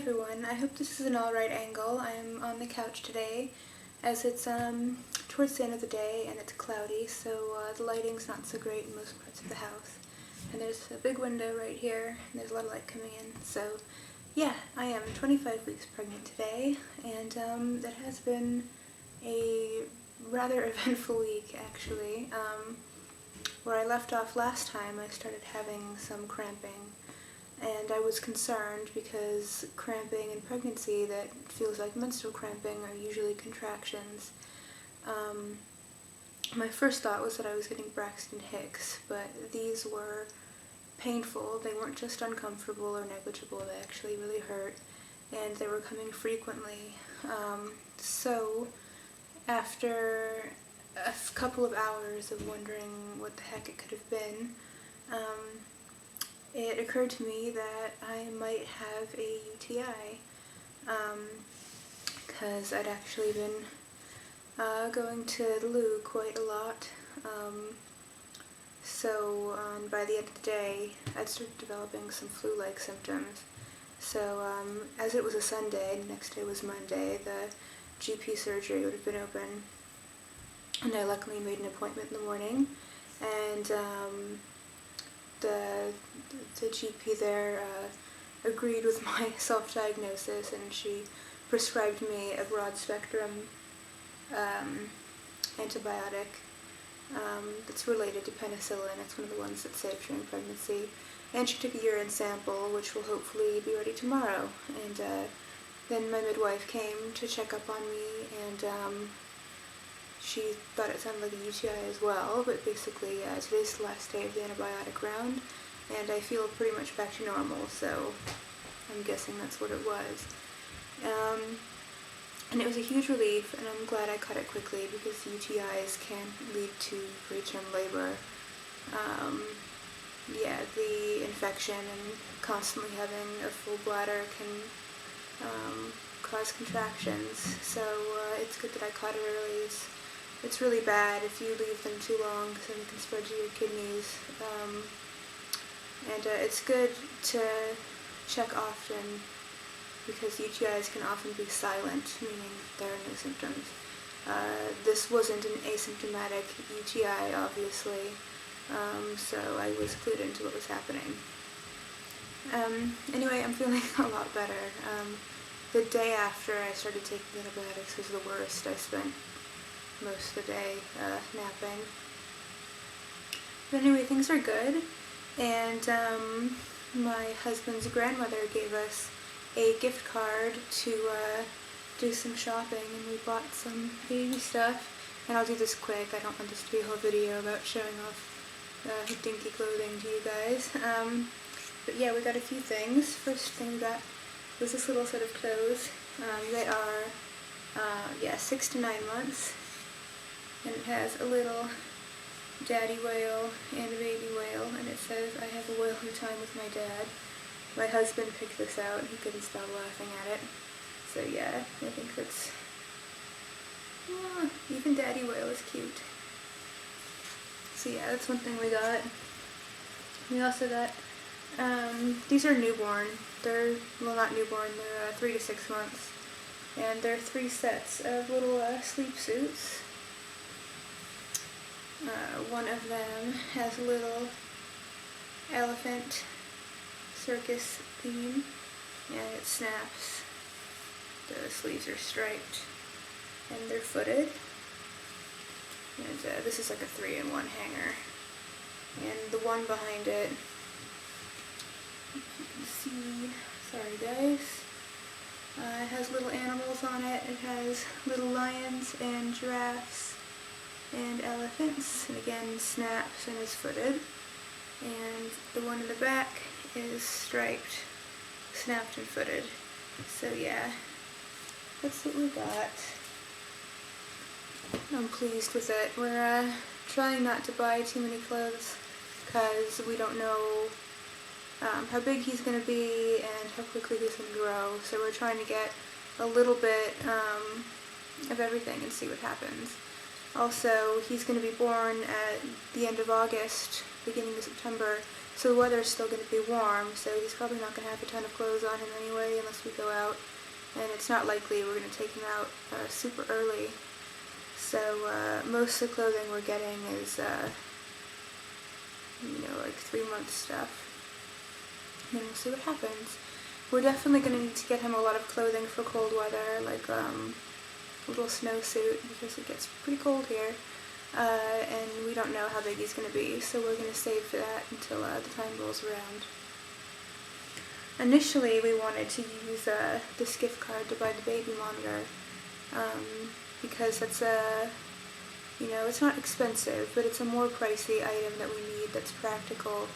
everyone, I hope this is an alright angle. I'm on the couch today as it's towards the end of the day and it's cloudy, so the lighting's not so great in most parts of the house. And there's a big window right here and there's a lot of light coming in. So yeah, I am 25 weeks pregnant today, and that has been a rather eventful week actually. Where I left off last time, I started having some cramping. And I was concerned because cramping in pregnancy that feels like menstrual cramping are usually contractions. My first thought was that I was getting Braxton Hicks, but these were painful. They weren't just uncomfortable or negligible, they actually really hurt, and they were coming frequently. So after a couple of hours of wondering what the heck it could have been, it occurred to me that I might have a UTI, because I'd actually been going to the loo quite a lot, so by the end of the day I'd started developing some flu-like symptoms. So as it was a Sunday, the next day was Monday, the GP surgery would have been open, and I luckily made an appointment in the morning, and the GP there agreed with my self-diagnosis, and she prescribed me a broad-spectrum antibiotic that's related to penicillin. It's one of the ones that's safe during pregnancy. And she took a urine sample, which will hopefully be ready tomorrow. And then my midwife came to check up on me, and she thought it sounded like a UTI as well, but basically today's the last day of the antibiotic round, and I feel pretty much back to normal, so I'm guessing that's what it was. And it was a huge relief, and I'm glad I caught it quickly, because UTIs can lead to preterm labor. Yeah, the infection and constantly having a full bladder can cause contractions, so it's good that I caught it early. It's really bad if you leave them too long, because then it can spread to your kidneys. And it's good to check often, because UTIs can often be silent, meaning there are no symptoms. This wasn't an asymptomatic UTI, obviously, so I was clued into what was happening. Anyway, I'm feeling a lot better. The day after I started taking antibiotics was the worst. I spent most of the day napping. But anyway, things are good, and my husband's grandmother gave us a gift card to do some shopping, and we bought some baby stuff. And I'll do this quick, I don't want this to be a whole video about showing off dinky clothing to you guys. But yeah, we got a few things. First thing we got was this little set of clothes. They are 6 to 9 months. And it has a little daddy whale and a baby whale, and it says, "I have a whaley time with my dad." My husband picked this out, and he couldn't stop laughing at it. So yeah, I think that's... even daddy whale is cute. So yeah, that's one thing we got. We also got, these are newborn. They're, well, not newborn, they're 3 to 6 months. And they're 3 sets of little sleep suits. One of them has a little elephant circus theme, and it snaps. The sleeves are striped, and they're footed. And this is like a 3-in-1 hanger. And the one behind it, if you can see, sorry guys, it has little animals on it. It has little lions and giraffes and elephants, and again snaps and is footed. And the one in the back is striped, snapped and footed. So yeah, that's what we got. I'm pleased with it. We're trying not to buy too many clothes, because we don't know how big he's going to be and how quickly he's going to grow. So we're trying to get a little bit of everything and see what happens. Also, he's going to be born at the end of August, beginning of September, So the weather's still going to be warm, so he's probably not going to have a ton of clothes on him anyway unless we go out. And it's not likely we're going to take him out super early. So most of the clothing we're getting is, like 3-month stuff. And we'll see what happens. We're definitely going to need to get him a lot of clothing for cold weather, like a little snowsuit, because it gets pretty cold here. And we don't know how big he's going to be, so we're going to save for that until the time rolls around. Initially, we wanted to use this gift card to buy the baby monitor, because that's it's not expensive, but it's a more pricey item that we need that's practical.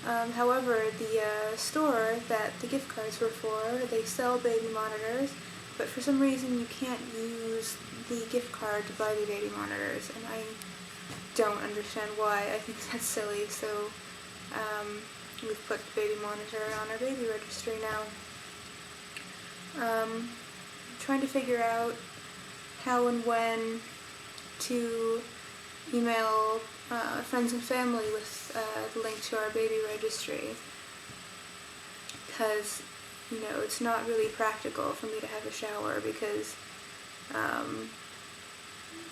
However, the store that the gift cards were for, they sell baby monitors, but for some reason you can't use the gift card to buy the baby monitors, and I don't understand why. I think that's silly, so we've put the baby monitor on our baby registry now. Trying to figure out how and when to email friends and family with the link to our baby registry, because it's not really practical for me to have a shower, because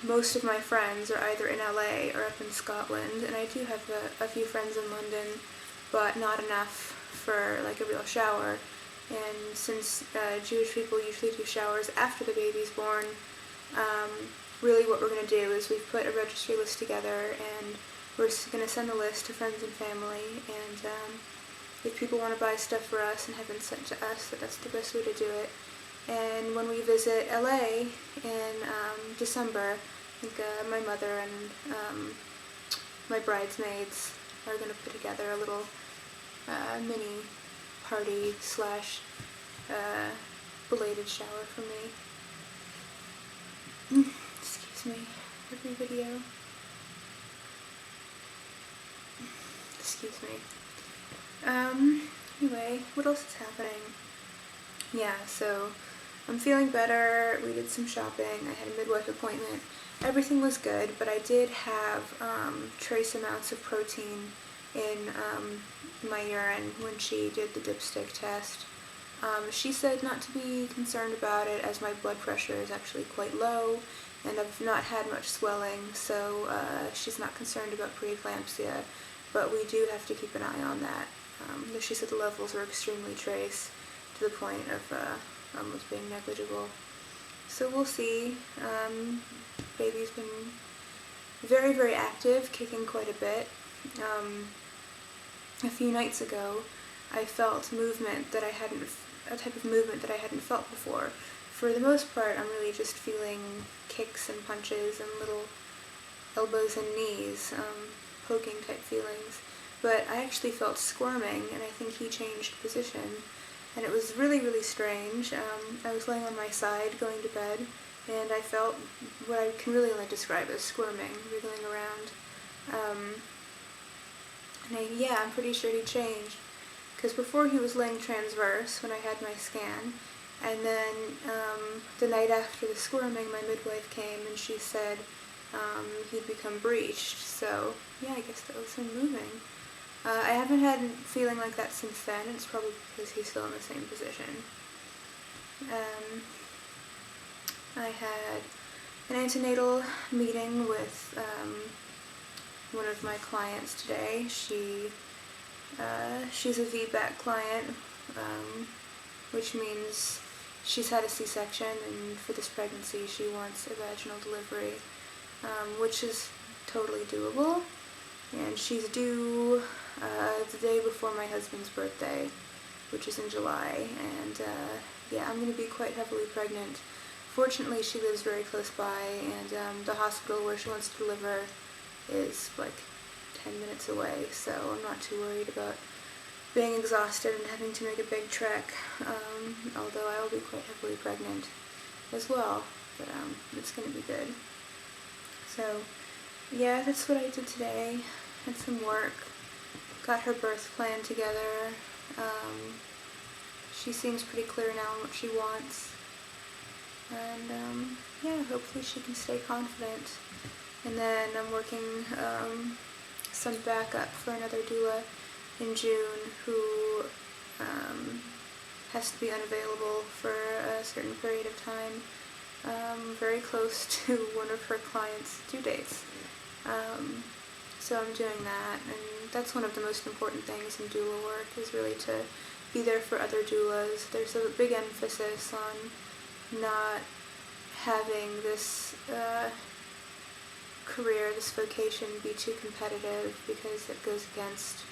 most of my friends are either in LA or up in Scotland, and I do have a few friends in London, but not enough for like a real shower. And since Jewish people usually do showers after the baby's born, really what we're going to do is we've put a registry list together, and we're going to send the list to friends and family, and if people want to buy stuff for us and have it sent to us, that's the best way to do it. And when we visit LA in December, I think my mother and my bridesmaids are going to put together a little mini party / belated shower for me. Excuse me, every video. Excuse me. Anyway, what else is happening? Yeah, so I'm feeling better. We did some shopping. I had a midwife appointment. Everything was good, but I did have trace amounts of protein in my urine when she did the dipstick test. She said not to be concerned about it, as my blood pressure is actually quite low and I've not had much swelling, so she's not concerned about preeclampsia, but we do have to keep an eye on that. She said the levels are extremely trace, to the point of almost being negligible. So we'll see. Baby's been very, very active, kicking quite a bit. A few nights ago, I felt movement that a type of movement that I hadn't felt before. For the most part, I'm really just feeling kicks and punches and little elbows and knees, poking type feelings. But I actually felt squirming, and I think he changed position, and it was really, really strange. I was laying on my side going to bed, and I felt what I can really only describe as squirming, wriggling around. I'm pretty sure he changed, because before he was laying transverse when I had my scan, and then the night after the squirming, my midwife came and she said he'd become breached. So yeah, I guess that was him moving. I haven't had a feeling like that since then. It's probably because he's still in the same position. I had an antenatal meeting with one of my clients today. She's a VBAC client, which means she's had a C-section, and for this pregnancy she wants a vaginal delivery, which is totally doable. And she's due the day before my husband's birthday, which is in July, and I'm going to be quite heavily pregnant. Fortunately, she lives very close by, and the hospital where she wants to deliver is like 10 minutes away, so I'm not too worried about being exhausted and having to make a big trek, although I will be quite heavily pregnant as well, but it's going to be good. So yeah, that's what I did today. Had some work, got her birth plan together. She seems pretty clear now on what she wants, and hopefully she can stay confident. And then I'm working some backup for another doula in June who has to be unavailable for a certain period of time, very close to one of her clients' due dates. So I'm doing that, and that's one of the most important things in doula work, is really to be there for other doulas. There's a big emphasis on not having this career, this vocation, be too competitive, because it goes against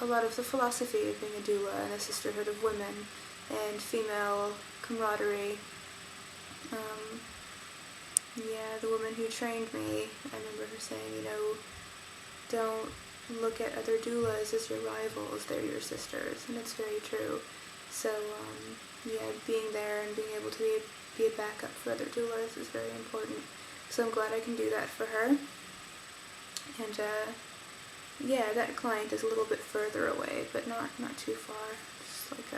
a lot of the philosophy of being a doula and a sisterhood of women and female camaraderie. Yeah, the woman who trained me, I remember her saying, don't look at other doulas as your rivals, they're your sisters, and it's very true. So, being there and being able to be a backup for other doulas is very important. So I'm glad I can do that for her. And, that client is a little bit further away, but not too far. Just like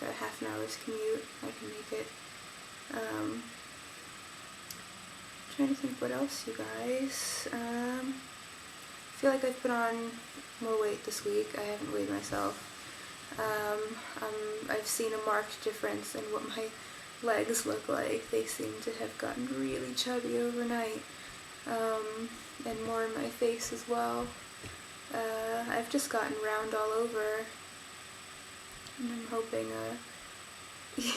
a half an hour's commute. I can make it. Trying to think what else, you guys. I feel like I've put on more weight this week. I haven't weighed myself. I've seen a marked difference in what my legs look like. They seem to have gotten really chubby overnight. And more in my face as well. I've just gotten round all over. And I'm hoping,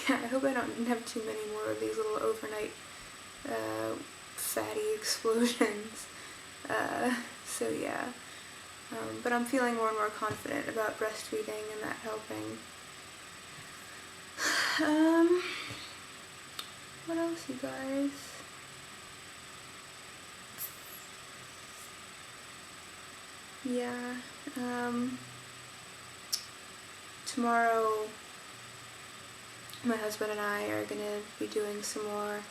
I hope I don't have too many more of these little overnight fatty explosions. So yeah. But I'm feeling more and more confident about breastfeeding and that helping. What else, you guys? Yeah, tomorrow my husband and I are going to be doing some more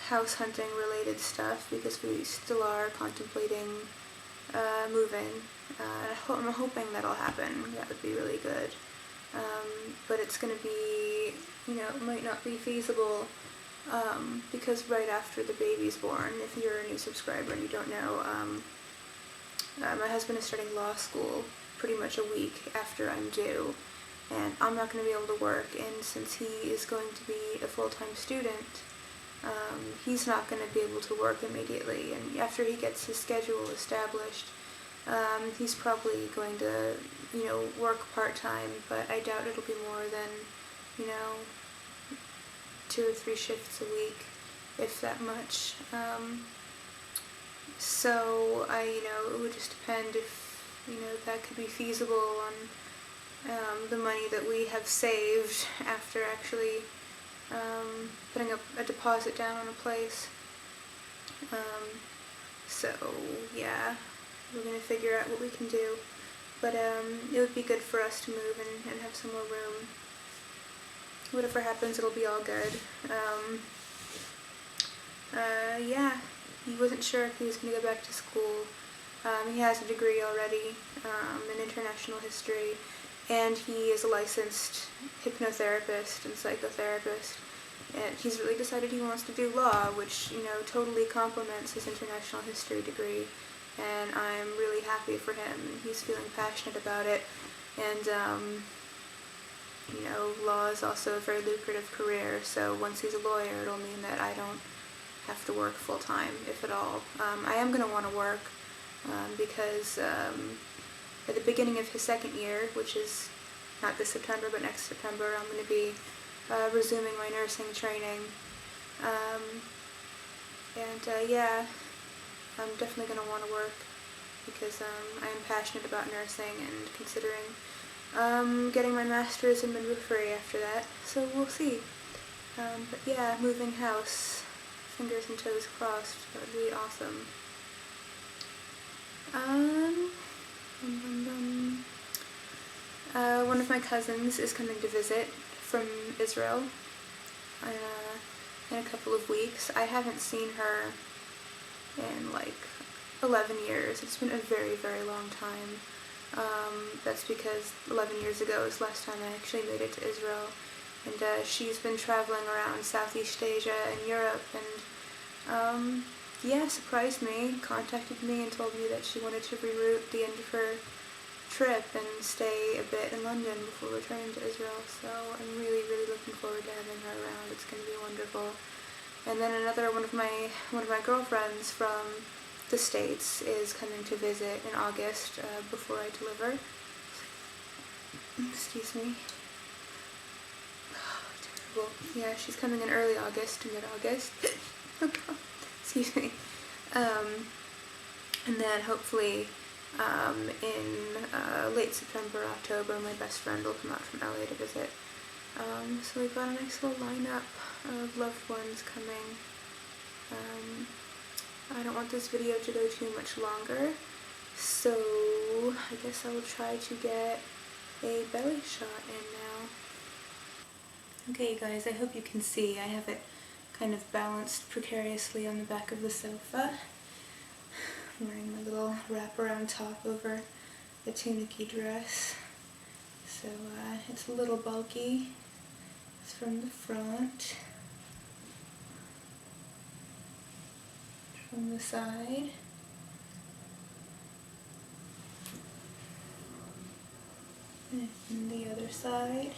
house hunting related stuff, because we still are contemplating moving. I'm hoping that'll happen. That would be really good. But it's going to be, it might not be feasible because right after the baby's born, if you're a new subscriber and you don't know, my husband is starting law school pretty much a week after I'm due, and I'm not going to be able to work, and since he is going to be a full-time student, he's not going to be able to work immediately, and after he gets his schedule established, he's probably going to, work part-time, but I doubt it'll be more than, 2 or 3 shifts a week, if that much. So it would just depend if, that could be feasible on the money that we have saved after actually putting a deposit down on a place. So yeah, we're going to figure out what we can do. But it would be good for us to move and have some more room. Whatever happens, it'll be all good. He wasn't sure if he was going to go back to school. He has a degree already in international history, and he is a licensed hypnotherapist and psychotherapist. And he's really decided he wants to do law, which, totally complements his international history degree. And I'm really happy for him. He's feeling passionate about it. And, law is also a very lucrative career, so once he's a lawyer, it'll mean that I don't have to work full-time, if at all. I am going to want to work because at the beginning of his second year, which is not this September, but next September, I'm going to be resuming my nursing training. I'm definitely going to want to work because I am passionate about nursing and considering getting my master's in midwifery after that, so we'll see. But yeah, moving house, fingers and toes crossed, that would be awesome. One of my cousins is coming to visit from Israel in a couple of weeks. I haven't seen her in like 11 years. It's been a very, very long time. That's because 11 years ago was the last time I actually made it to Israel. And she's been traveling around Southeast Asia and Europe, and yeah, surprised me, contacted me and told me that she wanted to reroute the end of her trip and stay a bit in London before returning to Israel. So I'm really, really looking forward to having her around. It's going to be wonderful. And then another one of my girlfriends from the States is coming to visit in August before I deliver. Excuse me. Oh, terrible. Yeah, she's coming in early August, mid-August. Oh God. Excuse me. And then hopefully in late September, October, my best friend will come out from LA to visit. So we've got a nice little lineup of loved ones coming. I don't want this video to go too much longer, so I guess I will try to get a belly shot in now. Okay, you guys, I hope you can see. I have it kind of balanced precariously on the back of the sofa. I'm wearing my little wraparound top over the tunicky dress. So it's a little bulky. It's from the front. From the side. And the other side.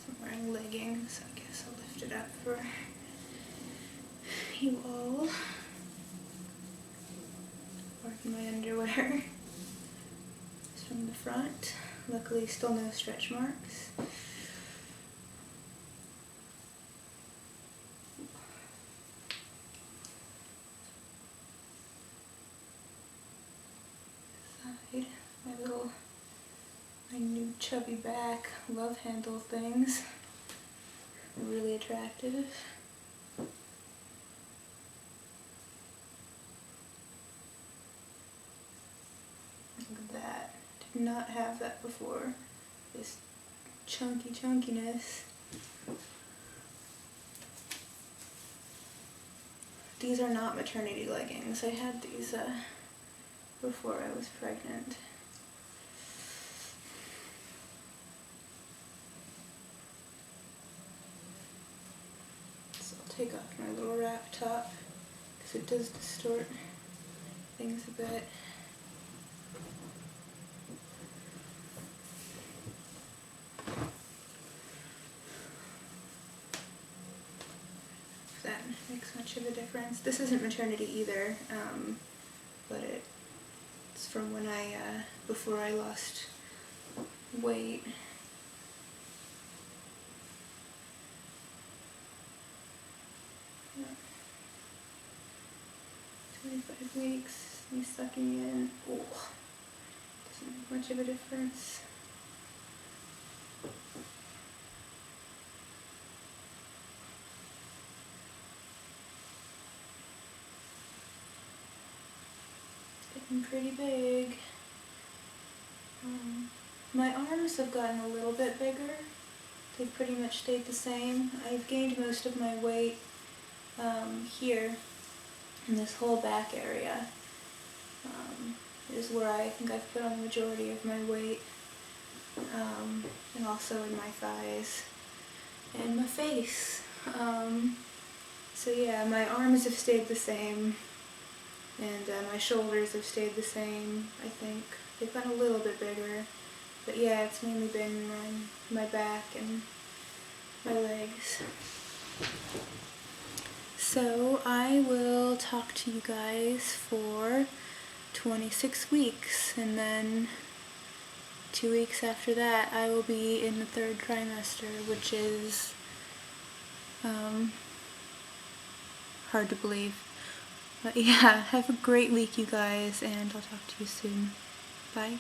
So I'm wearing leggings, I guess I'll lift it up for you all. Pardon my underwear. It's from the front. Luckily still no stretch marks. Side, my new chubby back love handle things. Really attractive. Look at that. Did not have that before. This chunkiness. These are not maternity leggings. I had these before I was pregnant. So I'll take off my little wrap top because it does distort things a bit. If that makes much of a difference. This isn't maternity either, but it's from when before I lost weight. Yeah. 25 weeks, me sucking in. Oh, doesn't make much of a difference. Getting pretty big. My arms have gotten a little bit bigger. They've pretty much stayed the same. I've gained most of my weight here in this whole back area. Is where I think I've put on the majority of my weight. And also in my thighs and my face. So yeah, my arms have stayed the same. And my shoulders have stayed the same, I think. They've gotten a little bit bigger. But yeah, it's mainly been my back and my legs. So I will talk to you guys for 26 weeks. And then 2 weeks after that, I will be in the 3rd trimester, which is hard to believe. But yeah, have a great week, you guys, and I'll talk to you soon. Bye.